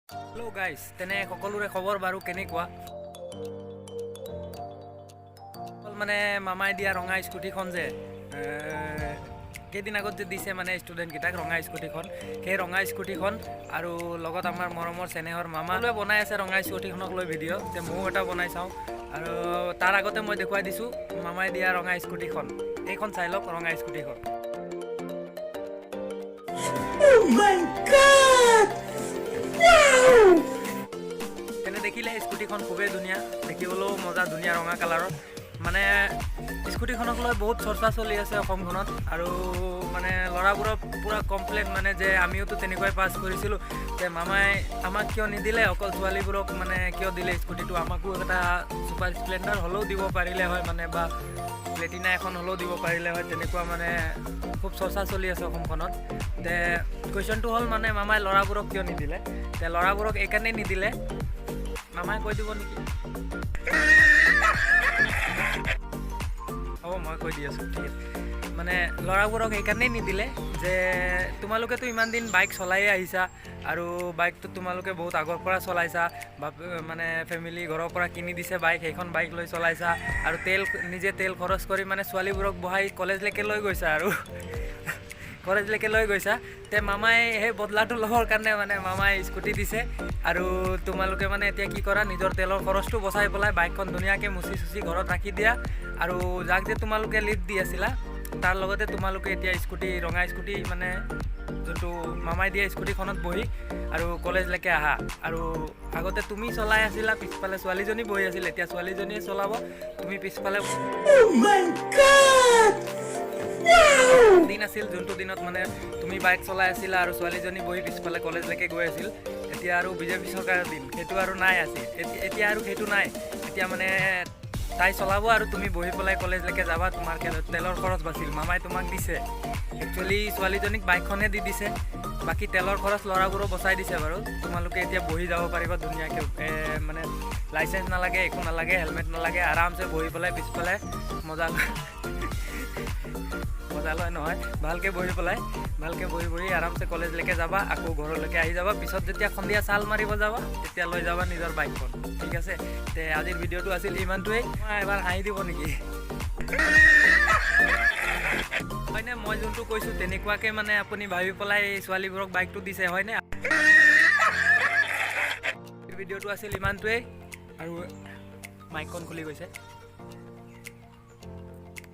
Hello' guys, তেনে সকলোৰে খবৰ বাৰু কেনেকুৱা? মানে মামাই দিয়া ৰঙা স্কুটিখন যে কেইদিন আগত যে দিছে মানে ষ্টুডেণ্টকেইটাক ৰঙা স্কুটিখন, সেই ৰঙা স্কুটিখন আৰু লগত আমাৰ মৰমৰ চেনেহৰ মামালৈ বনাই আছে ৰঙা স্কুটিখনক লৈ ভিডিঅ', যে ময়ো এটা বনাই চাওঁ। আৰু তাৰ আগতে মই দেখুৱাই দিছোঁ মামাই দিয়া ৰঙা স্কুটিখন। এইখন চাই লওক ৰঙা স্কুটিখন। তেনে দেখিলে স্কুটিখন খুবেই ধুনীয়া, দেখিবলৈও মজা, ধুনীয়া ৰঙা কালাৰৰ। মানে স্কুটিখনক লৈ বহুত চৰ্চা চলি আছে অসমখনত, আৰু মানে ল'ৰাবোৰৰ পূৰা কমপ্লেইন মানে যে আমিওতো তেনেকুৱাই পাছ কৰিছিলোঁ, যে মামাই আমাক কিয় নিদিলে, অকল ছোৱালীবোৰক মানে কিয় দিলে স্কুটিটো, আমাকো এটা ছুপাৰ স্প্লেণ্ডাৰ হ'লেও দিব পাৰিলে হয়, মানে বা প্লেটিনা এখন হ'লেও দিব পাৰিলে হয়, তেনেকুৱা মানে খুব চৰ্চা চলি আছে অসমখনত। তে কুৱেশ্যনটো হ'ল মানে মামাই ল'ৰাবোৰক কিয় নিদিলে? তে ল'ৰাবোৰক এইকাৰণেই নিদিলে, মামাই কৈ দিব নেকি? হ'ব মই কৈ দি আছোঁ, ঠিক আছে। মানে ল'ৰাবোৰক এইকাৰণেই নিদিলে যে তোমালোকেতো ইমান দিন বাইক চলাইয়ে আহিছা, আৰু বাইকটো তোমালোকে বহুত আগৰ পৰা চলাইছা, বা মানে ফেমিলি ঘৰৰ পৰা কিনি দিছে বাইক, সেইখন বাইক লৈ চলাইছা, আৰু নিজে তেল খৰচ কৰি মানে ছোৱালীবোৰক বহাই কলেজলৈকে লৈ গৈছা, আৰু কলেজলৈকে লৈ গৈছা। তে মামাই সেই বদলাটো ল'বৰ কাৰণে মানে মামাই স্কুটি দিছে, আৰু তোমালোকে মানে এতিয়া কি কৰা, নিজৰ তেলৰ খৰচটো বচাই পেলাই বাইকখন ধুনীয়াকৈ মুচি চুচি ঘৰত ৰাখি দিয়া, আৰু যাক যে তোমালোকে লিড দি আছিলা তাৰ লগতে তোমালোকে এতিয়া ৰঙা স্কুটি মানে যোনটো মামাই দিয়া স্কুটিখনত বহি আৰু কলেজলৈকে আহা। আৰু আগতে তুমি চলাই আছিলা, পিছফালে ছোৱালীজনী বহি আছিল, এতিয়া ছোৱালীজনীয়ে চলাব, তুমি পিছফালে। দিন আছিল যোনটো দিনত মানে তুমি বাইক চলাই আছিলা আৰু ছোৱালীজনী বহি পিছফালে কলেজলৈকে গৈ আছিল। এতিয়া আৰু বিজেপি চৰকাৰৰ দিন, সেইটো আৰু নাই আছিল। এতিয়া আৰু সেইটো নাই, এতিয়া মানে তাই চলাব আৰু তুমি বহি পেলাই কলেজলৈকে যাবা, তোমাৰ তেলৰ খৰচ বাছিল, মামাই তোমাক দিছে। একচুৱেলি ছোৱালীজনীক বাইকখনে দি দিছে, বাকী তেলৰ খৰচ ল'ৰাবোৰো বচাই দিছে বাৰু। তোমালোকে এতিয়া বহি যাব পাৰিবা ধুনীয়াকৈ, মানে লাইচেঞ্চ নালাগে, একো নালাগে, হেলমেট নালাগে, আৰামছে বহি পেলাই পিছফালে মজা লয় নহয়, ভালকৈ বহি আৰামছে কলেজলৈকে যাবা, আকৌ ঘৰলৈকে আহি যাবা। পিছত যেতিয়া সন্ধিয়া চাল মাৰিব যাবা, তেতিয়া লৈ যাবা নিজৰ বাইকখন, ঠিক আছে। তে আজিৰ ভিডিঅ'টো আছিল ইমানটোৱেই। এবাৰ হাঁহি দিব নেকি? হয়নে, মই যোনটো কৈছোঁ তেনেকুৱাকৈ মানে আপুনি ভাবি পেলাই ছোৱালীবোৰক বাইকটো দিছে, হয়নে? ভিডিঅ'টো আছিল ইমানটোৱেই, আৰু মাইকখন খুলি গৈছে।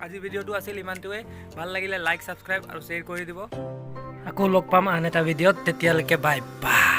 আজিৰ ভিডিঅ'টো আছিল ইমানটোৱেই। ভাল লাগিলে লাইক, ছাবস্ক্ৰাইব আৰু শ্বেয়াৰ কৰি দিব। আকৌ লগ পাম আন এটা ভিডিঅ'ত, তেতিয়ালৈকে বাই বাই।